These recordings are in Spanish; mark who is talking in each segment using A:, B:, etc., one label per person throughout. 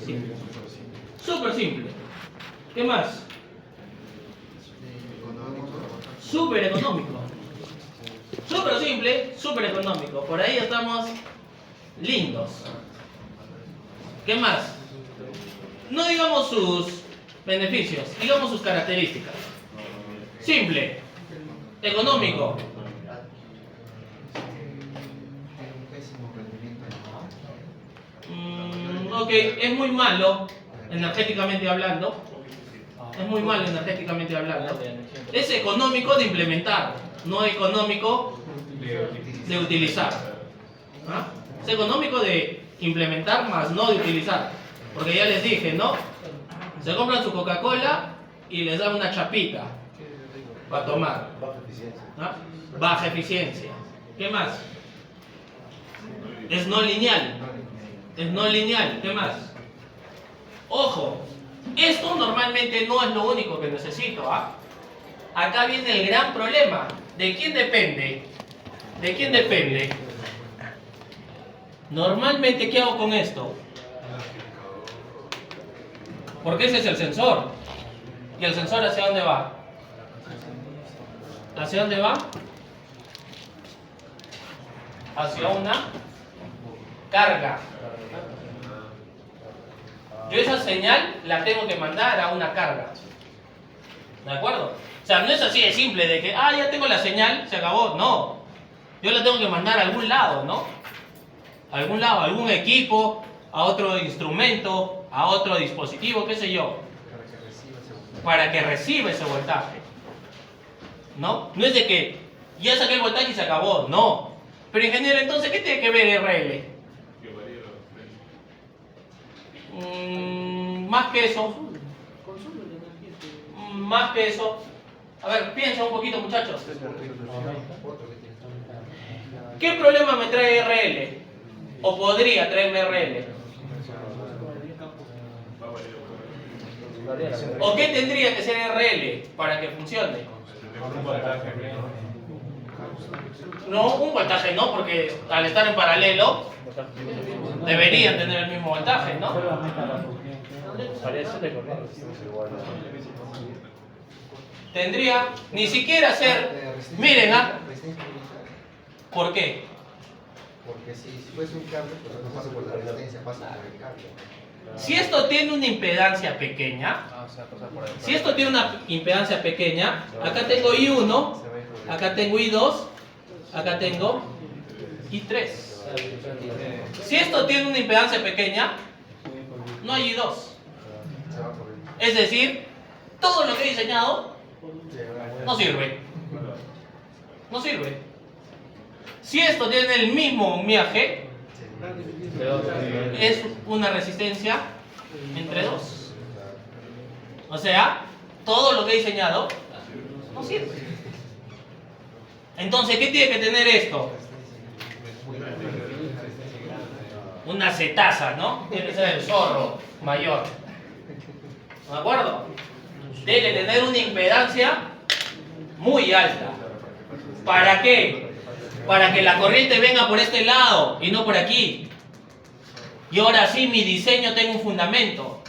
A: simple. Súper simple. ¿Qué más? Súper económico. Súper simple, súper económico. Por ahí estamos lindos. ¿Qué más? No digamos sus beneficios, digamos sus características. Simple, económico. Ok, es muy malo energéticamente hablando. Es muy malo energéticamente hablando. Es económico de implementar, no económico de utilizar. ¿Ah? Es económico de implementar, más no de utilizar. Porque ya les dije, ¿no? Se compran su Coca-Cola y les dan una chapita para tomar. ¿Ah? Baja eficiencia. ¿Qué más? Es no lineal. Es no lineal. ¿Qué más? Ojo, esto normalmente no es lo único que necesito. ¿Ah? Acá viene el gran problema. ¿De quién depende? ¿De quién depende? Normalmente, ¿qué hago con esto? Porque ese es el sensor. ¿Y el sensor hacia dónde va? ¿Hacia dónde va? Hacia una carga. Yo esa señal la tengo que mandar a una carga. ¿De acuerdo? O sea, no es así de simple de que, ya tengo la señal, se acabó. No. Yo la tengo que mandar a algún lado, ¿no? A algún lado, a algún equipo, a otro instrumento, a otro dispositivo, qué sé yo. Para que reciba ese voltaje. ¿No? No es de que ya saqué el voltaje y se acabó. No. Pero ingeniero, entonces, ¿qué tiene que ver RL? Más que eso. Más que eso. A ver, piensa un poquito, muchachos. ¿Qué problema me trae RL? ¿O podría traerme RL? ¿O qué tendría que ser RL para que funcione? No, un voltaje no, porque al estar en paralelo deberían tener el mismo voltaje, ¿no? Tendría ni siquiera ser... Miren, ¿por qué?
B: Porque si fuese un cable, pues no pasa por la resistencia, pasa por el cable.
A: Si esto tiene una impedancia pequeña, acá tengo I1, acá tengo I2, acá tengo I3. Si esto tiene una impedancia pequeña, no hay I2. Es decir, todo lo que he diseñado no sirve. No sirve. Si esto tiene el mismo miaje, es una resistencia entre 2. O sea, todo lo que he diseñado no sirve. Entonces, ¿qué tiene que tener esto? Una cetaza, ¿no? Tiene que ser el zorro mayor. ¿De acuerdo? Tiene que tener una impedancia muy alta. ¿Para qué? Para que la corriente venga por este lado y no por aquí. Y ahora sí mi diseño tenga un fundamento.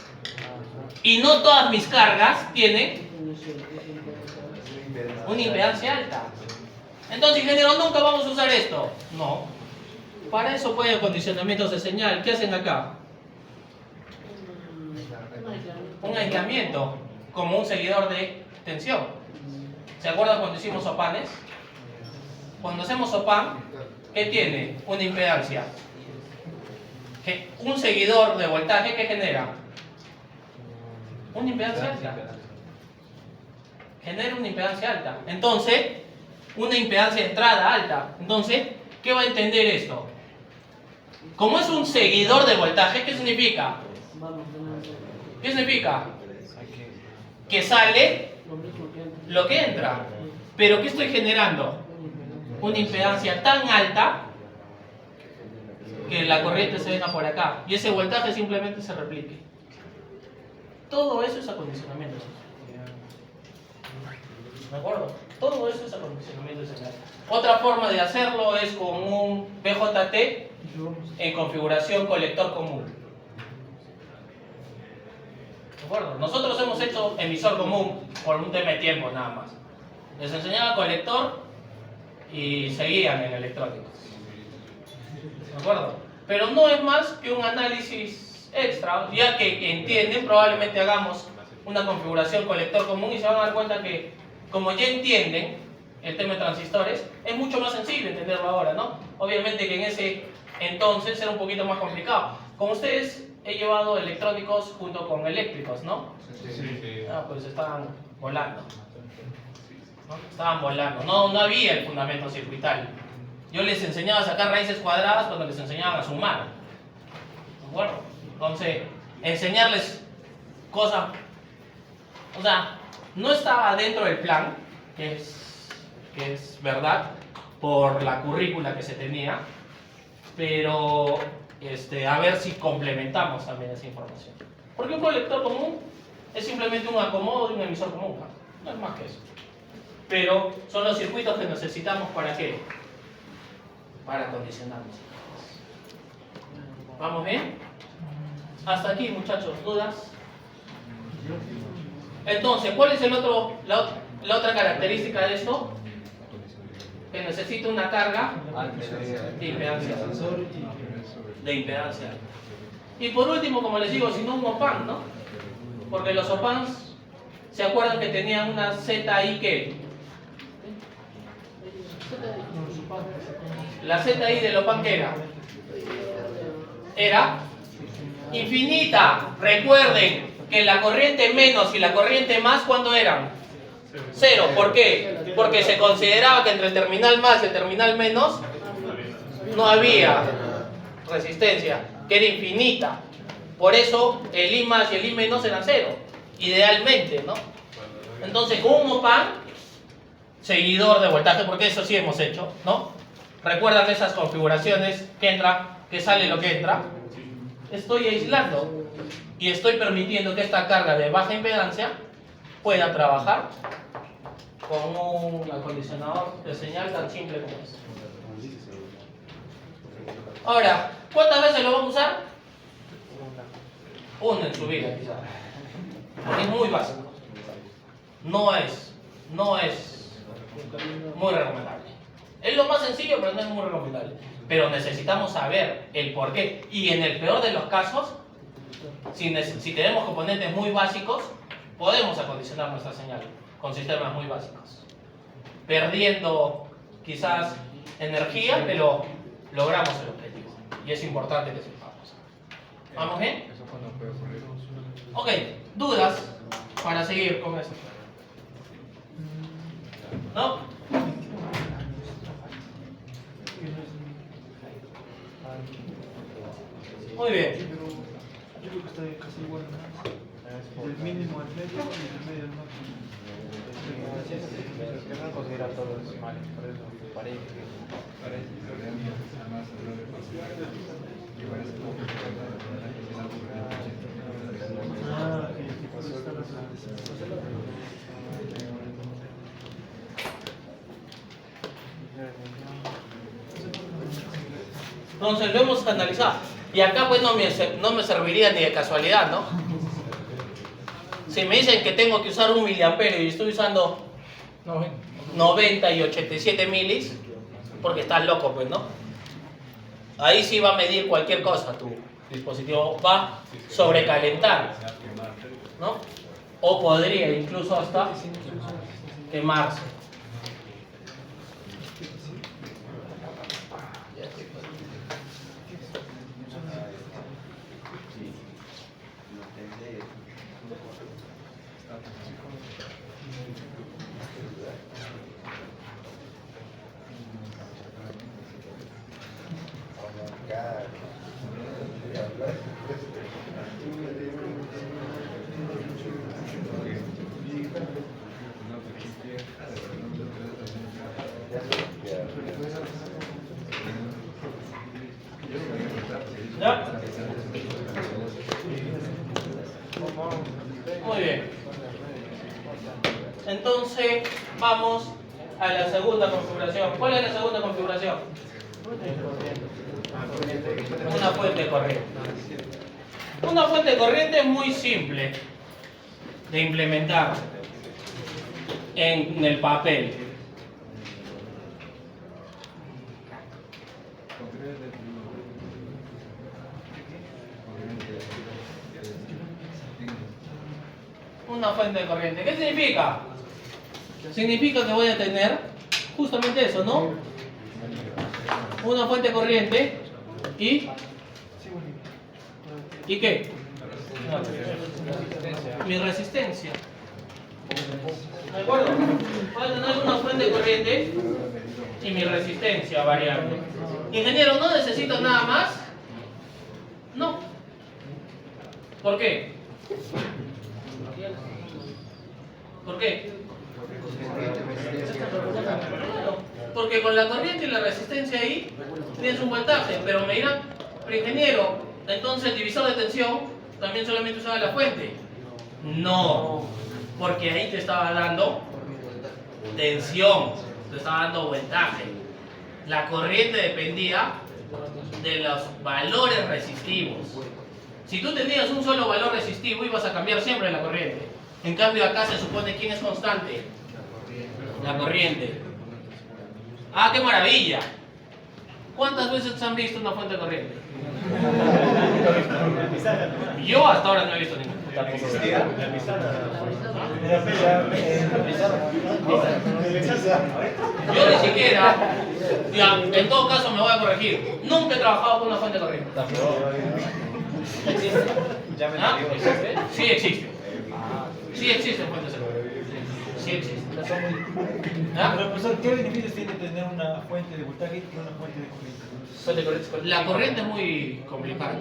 A: Y no todas mis cargas tienen una impedancia alta. Entonces, ingeniero, ¿nunca vamos a usar esto? No. Para eso pueden acondicionamientos de señal. ¿Qué hacen acá? Un aislamiento, como un seguidor de tensión. ¿Se acuerdan cuando hicimos sopanes? Cuando hacemos sopan, ¿qué tiene? Una impedancia. Un seguidor de voltaje, ¿qué genera? Una impedancia alta. Genera una impedancia alta. Entonces, una impedancia de entrada alta. Entonces, ¿qué va a entender esto? Como es un seguidor de voltaje, ¿qué significa? ¿Qué significa? Que sale lo que entra. Pero ¿qué estoy generando? Una impedancia tan alta que la corriente se venga por acá y ese voltaje simplemente se replique. Todo eso es acondicionamiento. ¿De acuerdo? Todo eso es acondicionamiento señal. Otra forma de hacerlo es con un BJT en configuración colector común. ¿De acuerdo? Nosotros hemos hecho emisor común por un tema de tiempo nada más. Les enseñaba colector y seguían en electrónica. ¿De acuerdo? Pero no es más que un análisis extra, ya que entienden, probablemente hagamos una configuración colector común y se van a dar cuenta que, como ya entienden el tema de transistores, es mucho más sencillo entenderlo ahora, ¿no? Obviamente que en ese entonces era un poquito más complicado. Con ustedes he llevado electrónicos junto con eléctricos, ¿no?
B: Sí.
A: Ah, pues estaban volando. ¿No? Estaban volando. No había el fundamento circuitario. Yo les enseñaba a sacar raíces cuadradas cuando les enseñaban a sumar. ¿De acuerdo? Entonces, enseñarles cosas... O sea, no estaba dentro del plan, que es verdad, por la currícula que se tenía, pero a ver si complementamos también esa información. Porque un colector común es simplemente un acomodo de un emisor común, no es más que eso. Pero son los circuitos que necesitamos ¿para qué? Para condicionarlos. ¿Vamos bien? Hasta aquí, muchachos, ¿dudas? Entonces, ¿cuál es la otra característica de esto? Que necesita una carga de impedancia. De impedancia. Y por último, como les digo, si no un op-amp, ¿no? Porque los op-amps, ¿se acuerdan que tenían una ZI qué? La ZI del op-amp ¿qué era? Era infinita. Recuerden que la corriente menos y la corriente más, ¿cuándo eran? Cero. ¿Por qué? Porque se consideraba que entre el terminal más y el terminal menos no había resistencia, que era infinita. Por eso el I más y el I menos eran cero, idealmente, ¿no? Entonces, con un op-amp, seguidor de voltaje, porque eso sí hemos hecho, ¿no? ¿Recuerdan esas configuraciones que entra, que sale lo que entra? Estoy aislando y estoy permitiendo que esta carga de baja impedancia pueda trabajar con un acondicionador de señal tan simple como este. Ahora, ¿cuántas veces lo vamos a usar? Una en su vida, quizás. Es muy básico. No es muy recomendable. Es lo más sencillo, pero no es muy recomendable. Pero necesitamos saber el por qué. Y en el peor de los casos, si tenemos componentes muy básicos, podemos acondicionar nuestra señal con sistemas muy básicos, perdiendo quizás energía, pero logramos el objetivo. Y es importante que sepamos. ¿Vamos bien? Ok, dudas para seguir con esto. ¿No? Muy bien.
C: Yo creo que está casi igual, ¿no? Del mínimo al medio y del medio al máximo.
D: Que no considera todos los males, por eso parece que
A: Entonces lo hemos analizado. Y acá pues no me serviría ni de casualidad, ¿no? Si me dicen que tengo que usar 1 miliamperio y estoy usando 90 y 87 milis, porque estás loco, pues, ¿no? Ahí sí va a medir cualquier cosa, tu dispositivo va a sobrecalentar, ¿no? O podría incluso hasta quemarse. ¿Ya? Muy bien. Entonces vamos a la segunda configuración. ¿Cuál es la segunda configuración? Una fuente de corriente. Una fuente de corriente es muy simple. de implementar en el papel. Una fuente de corriente. ¿Qué significa? Significa que voy a tener justamente eso, ¿no? Una fuente de corriente y ¿qué? Mi resistencia. ¿De acuerdo? Voy a tener una fuente de corriente y mi resistencia variable. Ingeniero, ¿no necesito nada más? No. ¿Por qué? ¿Por qué? Porque con la corriente y la resistencia ahí tienes un voltaje, pero me dirán, pero ingeniero, entonces el divisor de tensión también solamente usaba la fuente. No, porque ahí te estaba dando tensión, te estaba dando voltaje. La corriente dependía de los valores resistivos. Si tú tenías un solo valor resistivo, ibas a cambiar siempre la corriente. En cambio acá se supone quién es constante. La corriente. ¡Ah, qué maravilla! ¿Cuántas veces han visto una fuente de corriente? Yo hasta ahora no he visto ninguna. Yo ni siquiera, ya, en todo caso me voy a corregir. Nunca he trabajado con una fuente de corriente. ¿Ah? Sí existe. Sí existen fuentes de corriente. Sí existen. ¿Ah?
C: Pero, profesor, ¿qué beneficios tiene tener una fuente de voltaje y una fuente de corriente?
A: La corriente es muy complicada.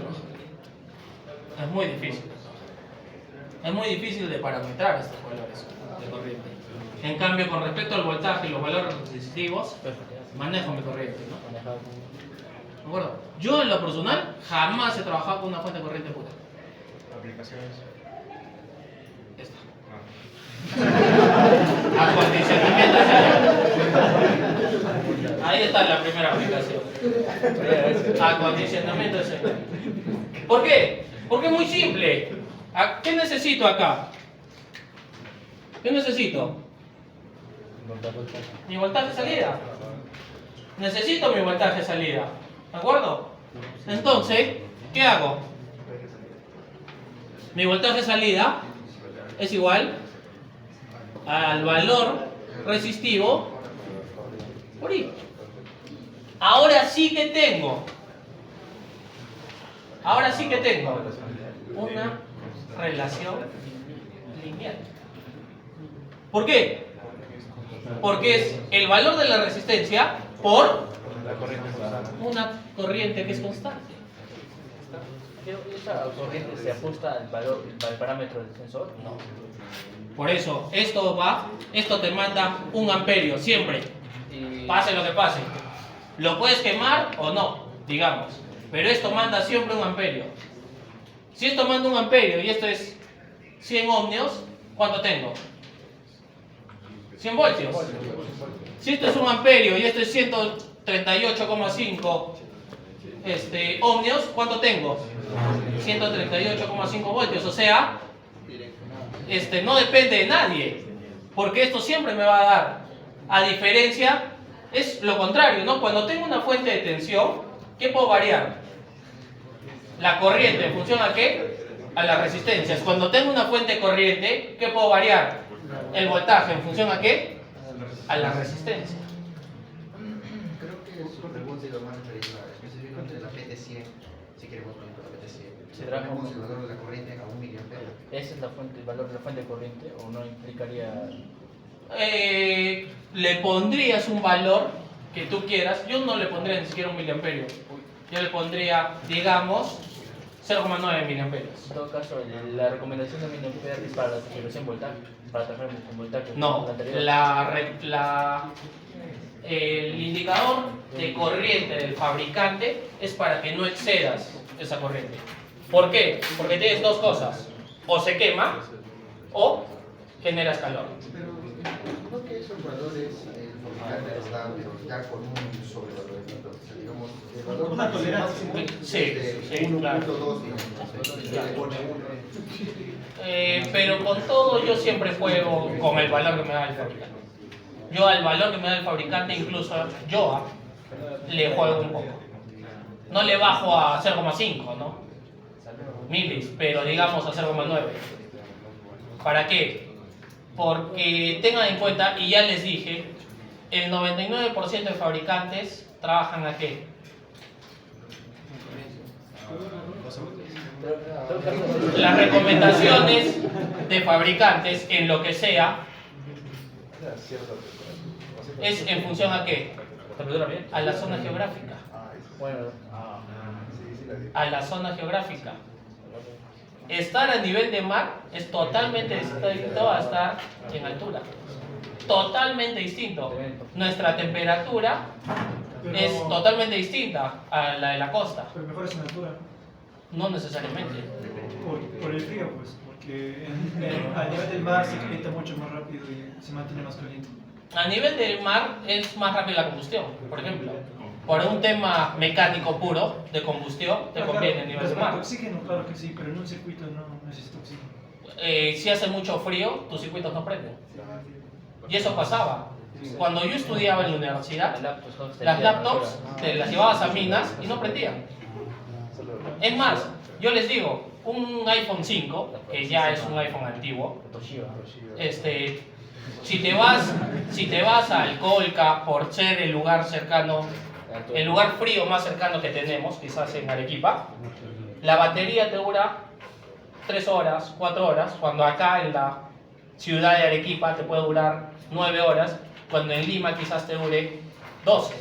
A: Es muy difícil. Es muy difícil de parametrar estos valores de corriente. En cambio, con respecto al voltaje y los valores resistivos, manejo mi corriente, ¿no? ¿De acuerdo? Yo en lo personal jamás he trabajado con una fuente de corriente pura.
B: Aplicaciones.
A: Esta. Acondicionamiento de señal. Ahí está la primera aplicación. Acondicionamiento de señal. ¿Por qué? Porque es muy simple. ¿Qué necesito acá? ¿Qué necesito? Mi voltaje salida. Necesito mi voltaje salida. ¿De acuerdo? Entonces, ¿qué hago? Mi voltaje salida es igual al valor resistivo por I. Ahora sí que tengo una relación lineal. ¿Por qué? Porque es el valor de la resistencia por una corriente que es constante.
D: ¿Esa corriente se ajusta al parámetro del sensor?
A: No. Por eso, esto te manda 1 amperio, siempre. Pase lo que pase. Lo puedes quemar o no, digamos. Pero esto manda siempre 1 amperio. Si esto manda 1 amperio y esto es 100 ohmios, ¿cuánto tengo? 100 voltios. Si esto es 1 amperio y esto es 138,5 ohmios, ¿cuánto tengo? 138,5 voltios. O sea, no depende de nadie. Porque esto siempre me va a dar. A diferencia, es lo contrario, ¿no? Cuando tengo una fuente de tensión, ¿qué puedo variar? La corriente, ¿en función a qué? A las resistencias. Cuando tengo una fuente de corriente, ¿qué puedo variar? El voltaje, ¿en función a qué? A la resistencia.
B: Creo que su pregunta iba más referida específicamente de la PT100, si queremos poner la PT100.
D: Se trabaja
B: Tenemos el valor de la corriente a 1 miliampere.
D: ¿Esa es el valor de la fuente de corriente o no implicaría...?
A: Le pondrías un valor que tú quieras. Yo no le pondría ni siquiera 1 miliamperio. Yo le pondría, digamos, 0,9 miliamperios.
D: En todo caso, la recomendación de miliampere es para la configuración voltaje, para trabajar con voltaje.
A: No, el indicador de corriente del fabricante es para que no excedas esa corriente. ¿Por qué? Porque tienes dos cosas. O se quema o generas calor.
B: Pero creo que esos valores el fabricante los da, pero ya con un sobrevaloramiento. O sea, digamos, el valor
C: Una
B: máximo
C: tolerancia.
A: Sí,
B: de
A: sí, claro.
B: 1.2, digamos. Se le pone 1.
A: Pero con todo yo siempre juego con el valor que me da el fabricante. Yo al valor que me da el fabricante, incluso yo le juego un poco. No le bajo a 0,5, ¿no? Milis, pero digamos a 0,9. ¿Para qué? Porque tengan en cuenta, y ya les dije, el 99% de fabricantes trabajan a qué? Las recomendaciones de fabricantes en lo que sea es en función a qué? A la zona geográfica.
D: Bueno,
A: A la zona geográfica. Estar a nivel de mar es totalmente distinto a estar en altura. Totalmente distinto. Nuestra temperatura es totalmente distinta a la de la costa.
C: Pero mejor es en altura,
A: No necesariamente.
C: por el frío, pues, porque a nivel del mar se calienta mucho más rápido y se mantiene más caliente.
A: A nivel del mar es más rápida la combustión, por ejemplo. Por un tema mecánico puro de combustión, te conviene a nivel del mar.
C: Oxígeno, claro que sí, pero en un circuito no necesita oxígeno.
A: Si hace mucho frío, tus circuitos no prenden. Y eso pasaba. Cuando yo estudiaba en la universidad, las laptops te las llevabas a minas y no prendían. Es más, yo les digo, un iPhone 5, que ya es un iPhone antiguo, si te vas al Colca por ser el lugar cercano, el lugar frío más cercano que tenemos, quizás en Arequipa, la batería te dura 3 horas, 4 horas, cuando acá en la ciudad de Arequipa te puede durar 9 horas, cuando en Lima quizás te dure 12.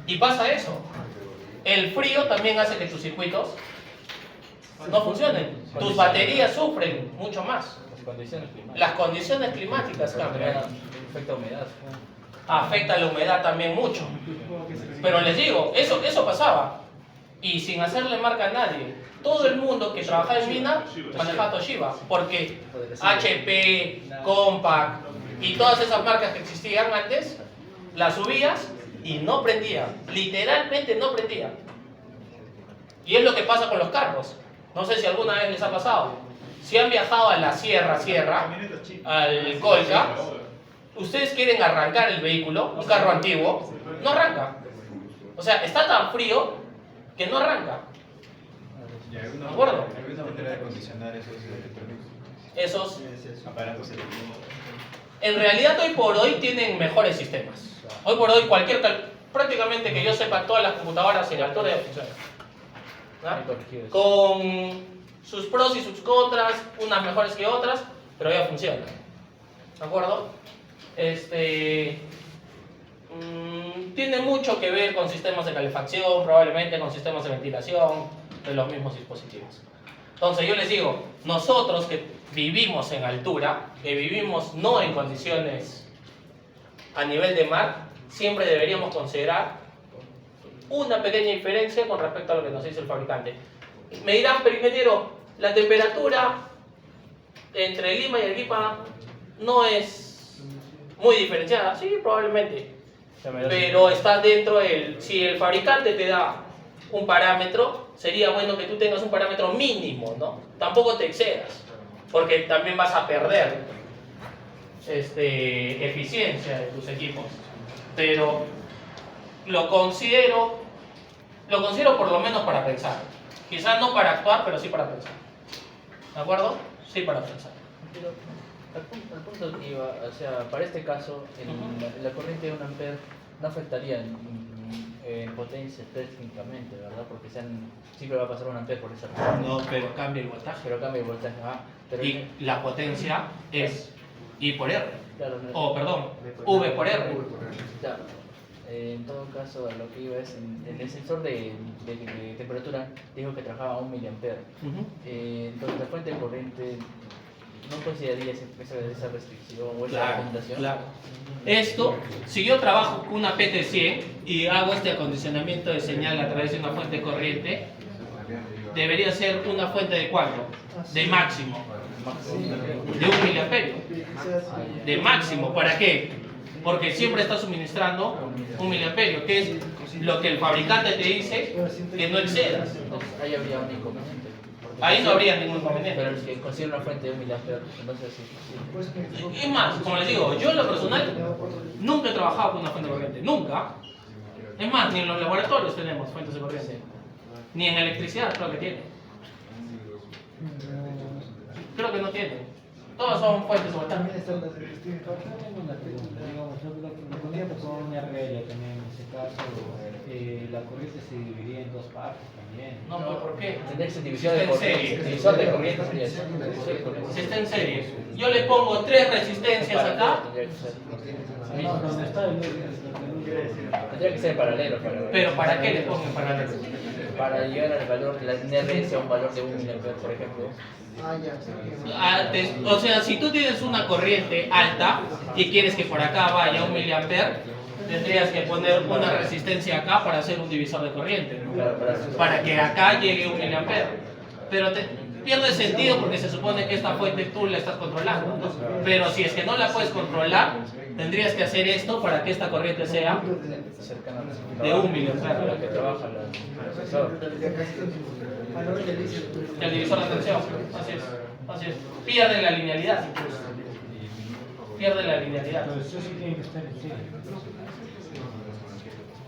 A: Y pasa eso. El frío también hace que tus circuitos no funcionen. Tus baterías sufren mucho más. Las condiciones climáticas cambian.
D: Afecta humedad.
A: Afecta la humedad también mucho. Pero les digo, eso pasaba. Y sin hacerle marca a nadie. Todo el mundo que trabajaba en mina manejaba Toshiba. Porque HP, Compaq y todas esas marcas que existían antes, las subías y no prendía. Literalmente no prendía. Y es lo que pasa con los carros. No sé si alguna vez les ha pasado. Si han viajado a la sierra, al Colca, ustedes quieren arrancar el vehículo, un carro antiguo, no arranca. O sea, está tan frío que no arranca. ¿De acuerdo?
E: ¿Alguna manera de acondicionar esos electrónicos?
A: Esos,
E: Aparatos electrónicos.
A: en realidad, hoy por hoy tienen mejores sistemas. Hoy por hoy, prácticamente que yo sepa, todas las computadoras en altura ya funcionan. ¿No? Con sus pros y sus contras, unas mejores que otras, pero ya funcionan. ¿De acuerdo? Tiene mucho que ver con sistemas de calefacción, probablemente con sistemas de ventilación de los mismos dispositivos. Entonces yo les digo, nosotros que vivimos en altura, que vivimos no en condiciones a nivel de mar, siempre deberíamos considerar una pequeña diferencia con respecto a lo que nos dice el fabricante. Me dirán, pero ingeniero, la temperatura entre Lima y Arequipa no es muy diferenciada. Sí, probablemente. Pero está dentro del... Si el fabricante te da un parámetro, sería bueno que tú tengas un parámetro mínimo, ¿no? Tampoco te excedas, porque también vas a perder eficiencia de tus equipos. Pero lo considero por lo menos para pensar. Quizás no para actuar, pero sí para pensar. ¿De acuerdo? Sí para pensar.
D: Pero al punto que iba, o sea, para este caso, la corriente de 1 ampere no afectaría en potencia técnicamente, ¿verdad? Porque siempre va a pasar 1 ampere por esa razón.
A: No, pero cambia el voltaje.
D: Pero cambia el voltaje. Pero
A: Y la potencia es I por R.
D: claro,
A: O, perdón, V por R.
D: claro. En todo caso, lo que iba es, en el sensor de temperatura dijo que trabajaba a 1 miliampere. Entonces la fuente de corriente no consideraría esa restricción o esa recomendación.
A: Claro. Esto, si yo trabajo con una PT100 y hago este acondicionamiento de señal a través de una fuente de corriente, debería ser una fuente de ¿cuánto? De máximo. De 1 miliamperio. De máximo. ¿Para qué? Porque siempre está suministrando 1 miliamperio, que es lo que el fabricante te dice que no excedas.
D: Entonces ahí habría un inconveniente.
A: Ahí no habría ningún inconveniente.
D: Pero el que consigue una fuente de 1 miliampere, entonces sí.
A: Es más, como les digo, yo en lo personal nunca he trabajado con una fuente de corriente, nunca. Es más, ni en los laboratorios tenemos fuentes de corriente. Ni en electricidad creo que tiene. Creo que no tiene. Todas son fuentes de voltaje.
F: También está la digamos, lo pondríamos con una regla también en ese caso, la corriente se dividiría en dos partes también.
A: No, ¿por qué?
D: Tendría que ser división de
A: Está en
D: corriente.
A: serie.
D: Divisor de corriente sería eso. Divisor de corriente.
A: Si está en serie, yo le pongo 3 resistencias acá,
D: Tendría que ser.
F: No, donde está el
D: Tendría que ser en paralelo.
A: pero ¿para qué le pongo en paralelo?
D: Para llegar al valor, la NRS a un valor de 1 miliampere, por ejemplo.
B: Ah, ya.
A: O sea, si tú tienes una corriente alta y quieres que por acá vaya 1 miliampere, tendrías que poner una resistencia acá para hacer un divisor de corriente, ¿no?
D: Claro,
A: Para que acá llegue 1 miliampere. Pero pierde sentido porque se supone que esta fuente tú la estás controlando, ¿no? Pero si es que no la puedes controlar, tendrías que hacer esto para que esta corriente sea
D: cercano
A: de 1 miliampere.
D: la que trabaja el profesor.
A: El divisor de tensión, así es, así es. Pierde la linealidad incluso. Pierde la linealidad.
F: Pero eso sí tiene que estar en serie.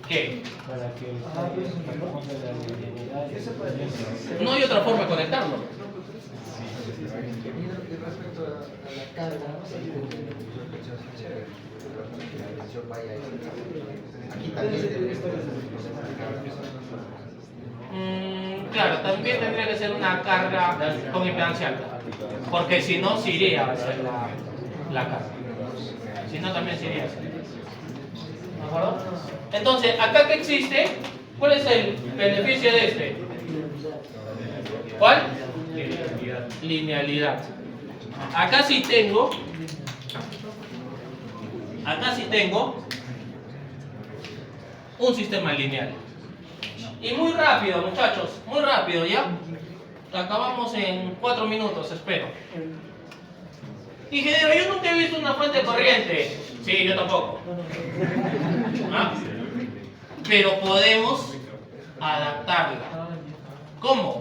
A: ¿Qué?
F: Para que ponga la linealidad.
A: No hay otra forma de conectarlo.
B: Y respecto a la carga, aquí también debe estar el problema de carga.
A: Claro, también tendría que ser una carga con impedancia alta. Porque si no, se iría a hacer la carga. Si no, también se iría a hacer. ¿De acuerdo? Entonces, acá que existe, ¿cuál es el beneficio de este? ¿Cuál? Linealidad. Acá sí tengo un sistema lineal. Y muy rápido, muchachos, muy rápido, ¿ya? Acabamos en 4 minutos, espero. Ingeniero, yo nunca he visto una fuente de corriente. Sí, yo tampoco. ¿Ah? Pero podemos adaptarla. ¿Cómo?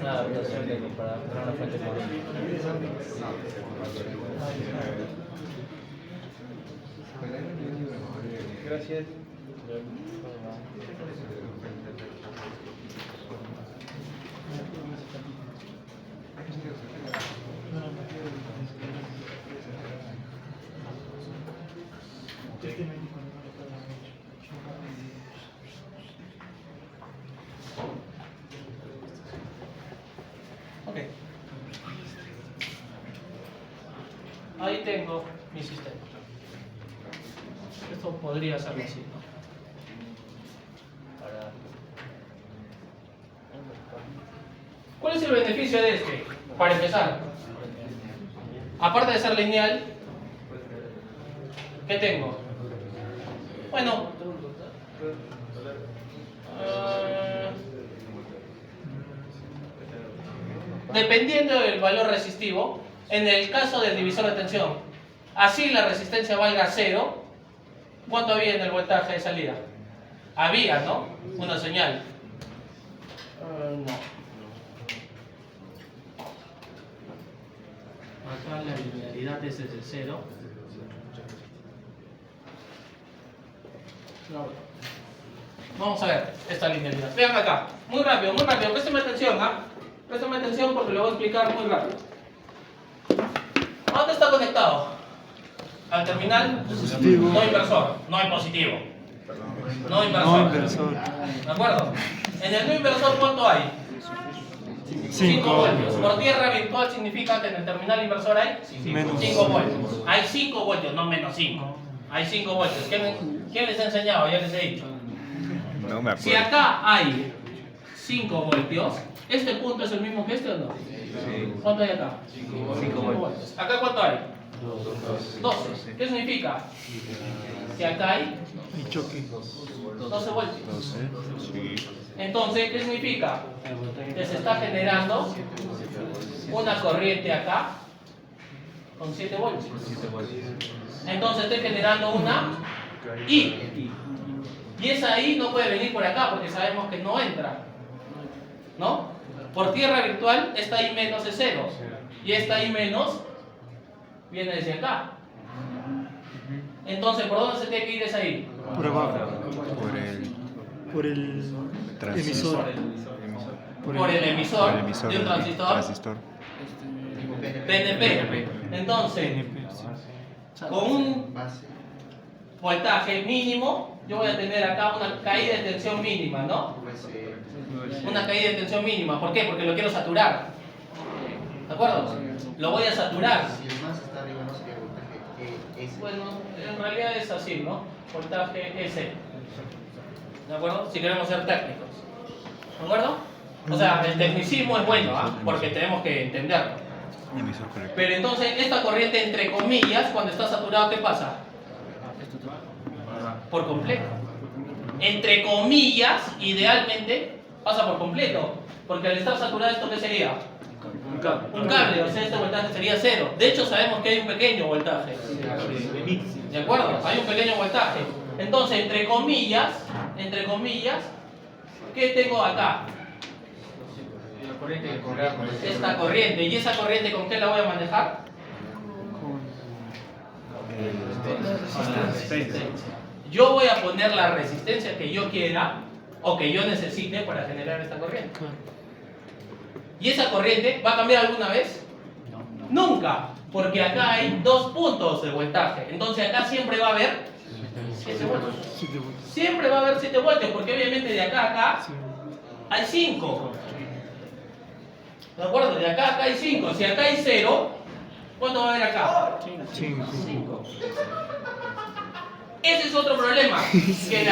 D: Una adaptación para una fuente de corriente.
E: Gracias.
A: Ok. Ahí tengo mi sistema. Esto podría ser así, ¿no? ¿Cuál es el beneficio de este? Para empezar, aparte de ser lineal, ¿qué tengo? Bueno, dependiendo del valor resistivo, en el caso del divisor de tensión, así la resistencia valga 0, ¿cuánto había en el voltaje de salida? Había, ¿no? Una señal. No. Acá la linealidad es desde 0. No. Vamos a ver esta linealidad. Vean acá, muy rápido, présteme atención, ¿ah? Préstame atención porque lo voy a explicar muy rápido. ¿Dónde está conectado? Al terminal no inversor, no hay positivo. No inversor. ¿De acuerdo? En el no inversor, ¿cuánto hay? 5 voltios. Por tierra virtual significa que en el terminal inversor hay 5 voltios. Hay 5 voltios, no menos 5. Hay 5 voltios. ¿Quién les ha enseñado? Ya les he dicho.
E: No me
A: Si acá hay 5 voltios, ¿este punto es el mismo que este o no? ¿Cuánto hay acá? 5 voltios. ¿Acá cuánto hay? 12. ¿Qué significa? Que acá hay 12 voltios. Entonces, ¿qué significa? Que se está generando una corriente acá con 7 voltios. Entonces estoy generando una I. Y esa I no puede venir por acá porque sabemos que no entra. ¿No? Por tierra virtual, esta I menos es 0. Y esta I menos viene desde acá. Entonces, ¿por dónde se tiene que ir esa I?
C: Por abajo.
E: Por el
C: Emisor.
A: Por el emisor de un transistor PNP. Entonces, con un
B: Base.
A: voltaje mínimo, yo voy a tener acá una caída de tensión mínima, ¿no? Una caída de tensión mínima. ¿Por qué? Porque lo quiero saturar. ¿De acuerdo? Lo voy a saturar.
B: Si el más está arriba, no sería voltaje S.
A: Bueno, en realidad es así, ¿no? Voltaje S. ¿De acuerdo? Si queremos ser técnicos. ¿De acuerdo? O sea, el tecnicismo es bueno, ¿ah? Porque tenemos que entenderlo. Pero entonces, esta corriente, entre comillas, cuando está saturado, ¿qué pasa? Por completo. Entre comillas, idealmente, pasa por completo. Porque al estar saturado, ¿esto qué sería? Un cable, o sea, este voltaje sería 0. De hecho, sabemos que hay un pequeño voltaje. ¿De acuerdo? Hay un pequeño voltaje. Entonces, entre comillas, ¿qué tengo acá? Esta corriente. ¿Y esa corriente con qué la voy a manejar? Yo voy a poner la resistencia que yo quiera o que yo necesite para generar esta corriente. ¿Y esa corriente va a cambiar alguna vez? Nunca, porque acá hay 2 puntos de voltaje. Entonces acá siempre va a haber 7 voltios. Siempre va a haber 7 voltios, porque obviamente de acá a acá hay 5. ¿De acuerdo? De acá a acá hay 5. Si acá hay 0, ¿cuánto va a haber acá? 5. Ese es otro problema, que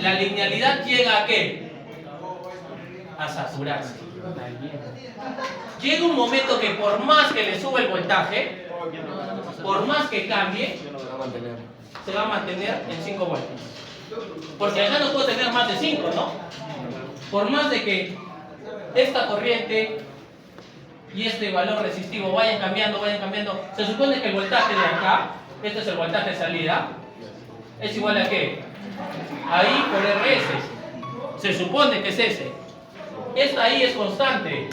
A: la linealidad llega a ¿qué? A saturarse. Llega un momento que por más que le sube el voltaje, por más que cambie, se va a mantener en 5 voltios. Porque acá no puedo tener más de 5, ¿no? Por más de que esta corriente y este valor resistivo vayan cambiando, se supone que el voltaje de acá, este es el voltaje de salida, es igual a ¿qué? A I por RS. Se supone que es ese. Esta I es constante.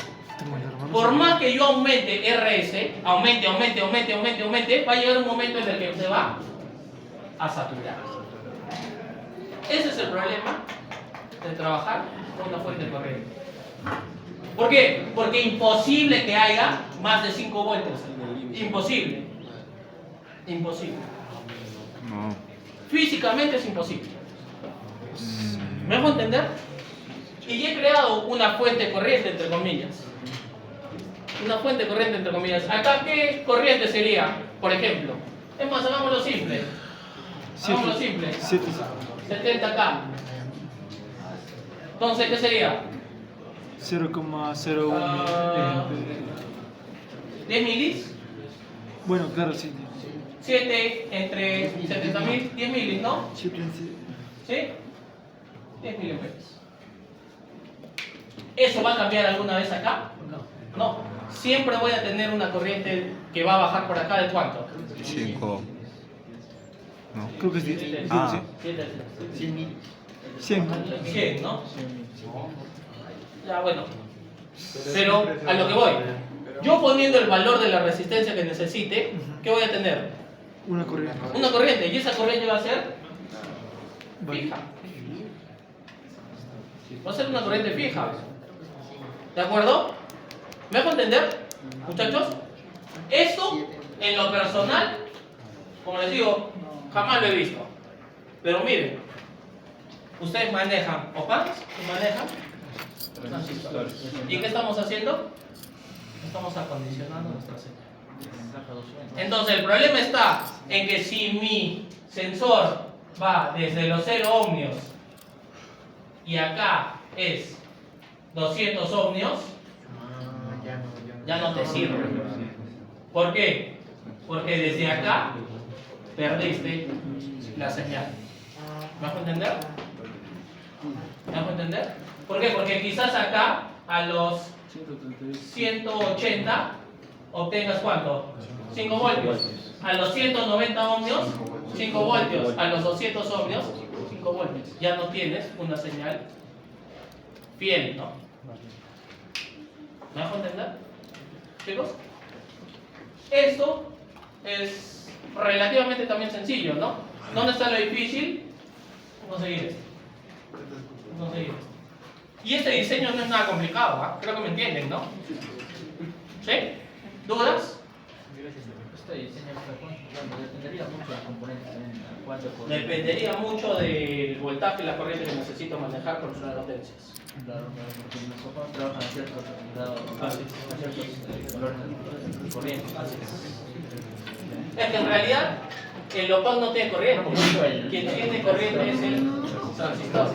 A: Por más que yo aumente RS, aumente, va a llegar un momento en el que se va a saturar. Ese es el problema de trabajar con una fuente de corriente. ¿Por qué? Porque imposible que haya más de 5 voltios. Imposible.
E: No.
A: Físicamente es imposible. ¿Me hago entender? Y he creado una fuente de corriente, entre comillas. Una fuente de corriente, entre comillas. Acá, ¿qué corriente sería? Por ejemplo. Es más, hagámoslo simple. 70K. Entonces, ¿qué sería?
C: 0,01.
A: 10 milis.
C: Bueno, claro, sí.
A: 7 entre 70.000, 10 milis, ¿no? ¿Sí? 10 miliamperes. ¿Eso va a cambiar alguna vez acá? No. Siempre voy a tener una corriente que va a bajar por acá, ¿de cuánto?
E: 5. No.
C: Creo que es 10.
E: Ah.
C: 100.
A: ¿no? Ya, bueno. Pero a lo que voy. Yo poniendo el valor de la resistencia que necesite, ¿qué voy a tener?
C: Una corriente.
A: Una corriente. Y esa corriente va a ser fija. Va a ser una corriente fija. ¿De acuerdo? ¿Me dejo entender, muchachos? Esto, en lo personal, como les digo, jamás lo he visto. Pero miren, ustedes manejan op-amps y manejan transistores. ¿Y qué estamos haciendo? Estamos acondicionando nuestra señal. Entonces, el problema está en que si mi sensor va desde los 0 ohmios y acá es 200 ohmios, ya no te sirve. ¿Por qué? Porque desde acá perdiste la señal. ¿Me vas a entender? ¿Me vas a entender? ¿Por qué? Porque quizás acá a los 180 obtengas ¿cuánto? 5 voltios. A los 190 ohmios, 5 voltios. A los 200 ohmios, 5 voltios. Ya no tienes una señal fiel, ¿no? ¿Me vas a entender? Chicos, esto es relativamente también sencillo, ¿no? ¿Dónde está lo difícil? Conseguir esto. Conseguir esto. Y este diseño no es nada complicado, ¿ah? Creo que me entienden, ¿no? ¿Sí? ¿Dudas?
D: Este diseño dependería mucho de los componentes también. ¿Cuánto poder?
A: Dependería mucho del voltaje y la corriente que necesito manejar con las potencias.
D: Claro, porque los componentes trabajan a ciertos grados, a ciertos valores de corriente.
A: Es que en realidad el op-amp no tiene corriente. Quien tiene corriente es el transistor.